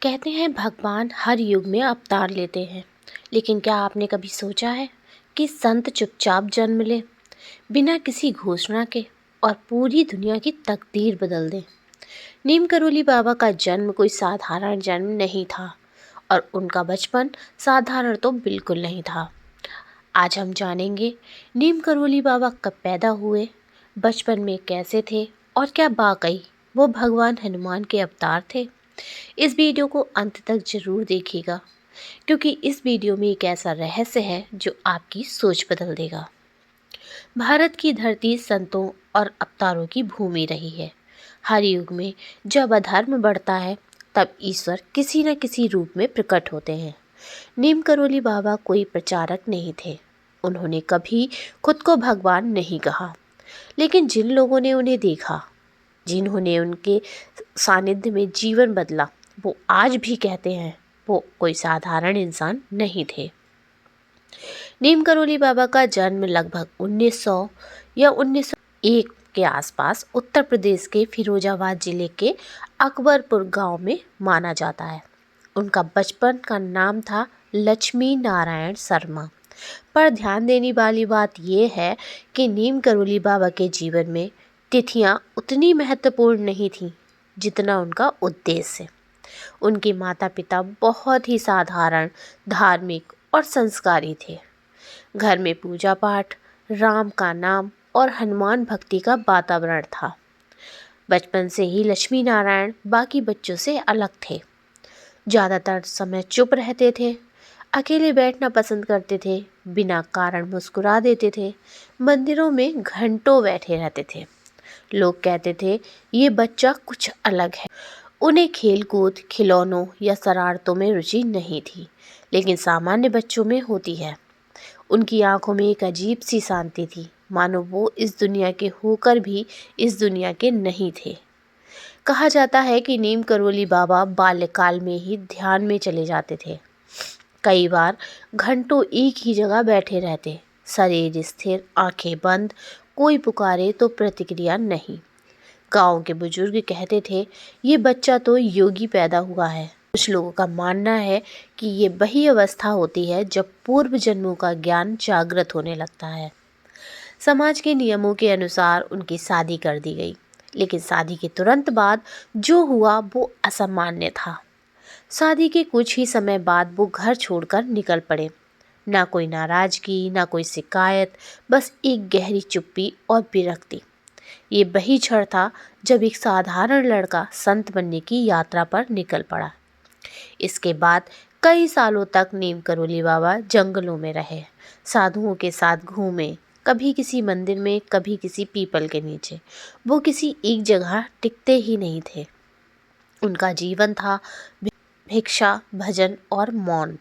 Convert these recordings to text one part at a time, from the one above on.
कहते हैं भगवान हर युग में अवतार लेते हैं, लेकिन क्या आपने कभी सोचा है कि संत चुपचाप जन्म ले, बिना किसी घोषणा के और पूरी दुनिया की तकदीर बदल दे। नीम करोली बाबा का जन्म कोई साधारण जन्म नहीं था और उनका बचपन साधारण तो बिल्कुल नहीं था। आज हम जानेंगे नीम करोली बाबा कब पैदा हुए, बचपन में कैसे थे और क्या वाकई वो भगवान हनुमान के अवतार थे। इस वीडियो को अंत तक जरूर देखिएगा, क्योंकि इस वीडियो में एक ऐसा रहस्य है जो आपकी सोच बदल देगा। भारत की धरती संतों और अवतारों की भूमि रही है। हर युग में जब अधर्म बढ़ता है तब ईश्वर किसी न किसी रूप में प्रकट होते हैं। नीम करोली बाबा कोई प्रचारक नहीं थे। उन्होंने कभी खुद को भगवान नहीं कहा, लेकिन जिन लोगों ने उन्हें देखा, जिन्होंने उनके सानिध्य में जीवन बदला, वो आज भी कहते हैं वो कोई साधारण इंसान नहीं थे। नीम करोली बाबा का जन्म लगभग 1900 या 1901 के आसपास उत्तर प्रदेश के फिरोजाबाद जिले के अकबरपुर गांव में माना जाता है। उनका बचपन का नाम था लक्ष्मी नारायण शर्मा। पर ध्यान देने वाली बात यह है कि नीम करोली बाबा के जीवन में तिथियां उतनी महत्वपूर्ण नहीं थीं जितना उनका उद्देश्य। उनके माता पिता बहुत ही साधारण, धार्मिक और संस्कारी थे। घर में पूजा पाठ, राम का नाम और हनुमान भक्ति का वातावरण था। बचपन से ही लक्ष्मी नारायण बाकी बच्चों से अलग थे। ज़्यादातर समय चुप रहते थे, अकेले बैठना पसंद करते थे, बिना कारण मुस्कुरा देते थे, मंदिरों में घंटों बैठे रहते थे। लोग कहते थे ये बच्चा कुछ अलग है। उन्हें खेल कूद, खिलौनों या शरारतों में रुचि नहीं थी, लेकिन सामान्य बच्चों में होती है। उनकी आंखों में एक अजीब सी शांति थी, मानो वो इस दुनिया के होकर भी इस दुनिया के नहीं थे। कहा जाता है कि नीम करोली बाबा बाल्यकाल में ही ध्यान में चले जाते थे। कई बार घंटों एक ही जगह बैठे रहते, शरीर स्थिर, आंखें बंद, कोई पुकारे तो प्रतिक्रिया नहीं। गांव के बुजुर्ग कहते थे ये बच्चा तो योगी पैदा हुआ है। कुछ लोगों का मानना है कि ये वही अवस्था होती है जब पूर्व जन्मों का ज्ञान जागृत होने लगता है। समाज के नियमों के अनुसार उनकी शादी कर दी गई, लेकिन शादी के तुरंत बाद जो हुआ वो असामान्य था। शादी के कुछ ही समय बाद वो घर छोड़कर निकल पड़े। ना कोई नाराजगी, ना कोई शिकायत, बस एक गहरी चुप्पी और विरक्ति। ये वही क्षण था जब एक साधारण लड़का संत बनने की यात्रा पर निकल पड़ा। इसके बाद कई सालों तक नीम करोली बाबा जंगलों में रहे, साधुओं के साथ घूमे, कभी किसी मंदिर में, कभी किसी पीपल के नीचे। वो किसी एक जगह टिकते ही नहीं थे। उनका जीवन था भिक्षा, भजन और मौन।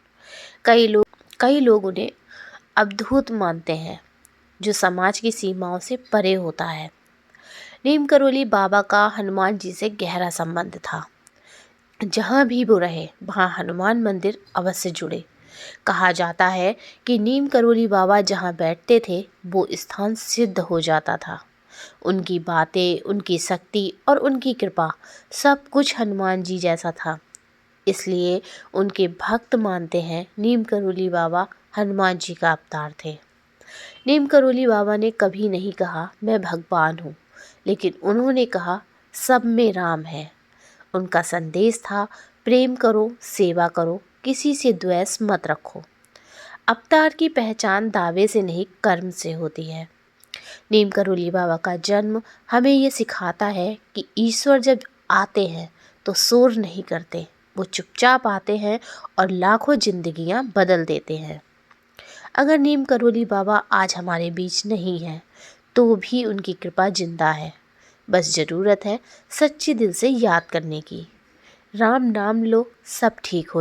कई लोग उन्हें अद्भुत मानते हैं, जो समाज की सीमाओं से परे होता है। नीम करोली बाबा का हनुमान जी से गहरा संबंध था। जहाँ भी वो रहे वहाँ हनुमान मंदिर अवश्य जुड़े। कहा जाता है कि नीम करोली बाबा जहाँ बैठते थे वो स्थान सिद्ध हो जाता था। उनकी बातें, उनकी शक्ति और उनकी कृपा, सब कुछ हनुमान जी जैसा था। इसलिए उनके भक्त मानते हैं नीम करोली बाबा हनुमान जी का अवतार थे। नीम करोली बाबा ने कभी नहीं कहा मैं भगवान हूँ, लेकिन उन्होंने कहा सब में राम है। उनका संदेश था प्रेम करो, सेवा करो, किसी से द्वेष मत रखो। अवतार की पहचान दावे से नहीं, कर्म से होती है। नीम करोली बाबा का जन्म हमें ये सिखाता है कि ईश्वर जब आते हैं तो शोर नहीं करते, वो चुपचाप आते हैं और लाखों जिंदगियां बदल देते हैं। अगर नीम करोली बाबा आज हमारे बीच नहीं है तो भी उनकी कृपा जिंदा है। बस ज़रूरत है सच्चे दिल से याद करने की। राम नाम लो, सब ठीक हो।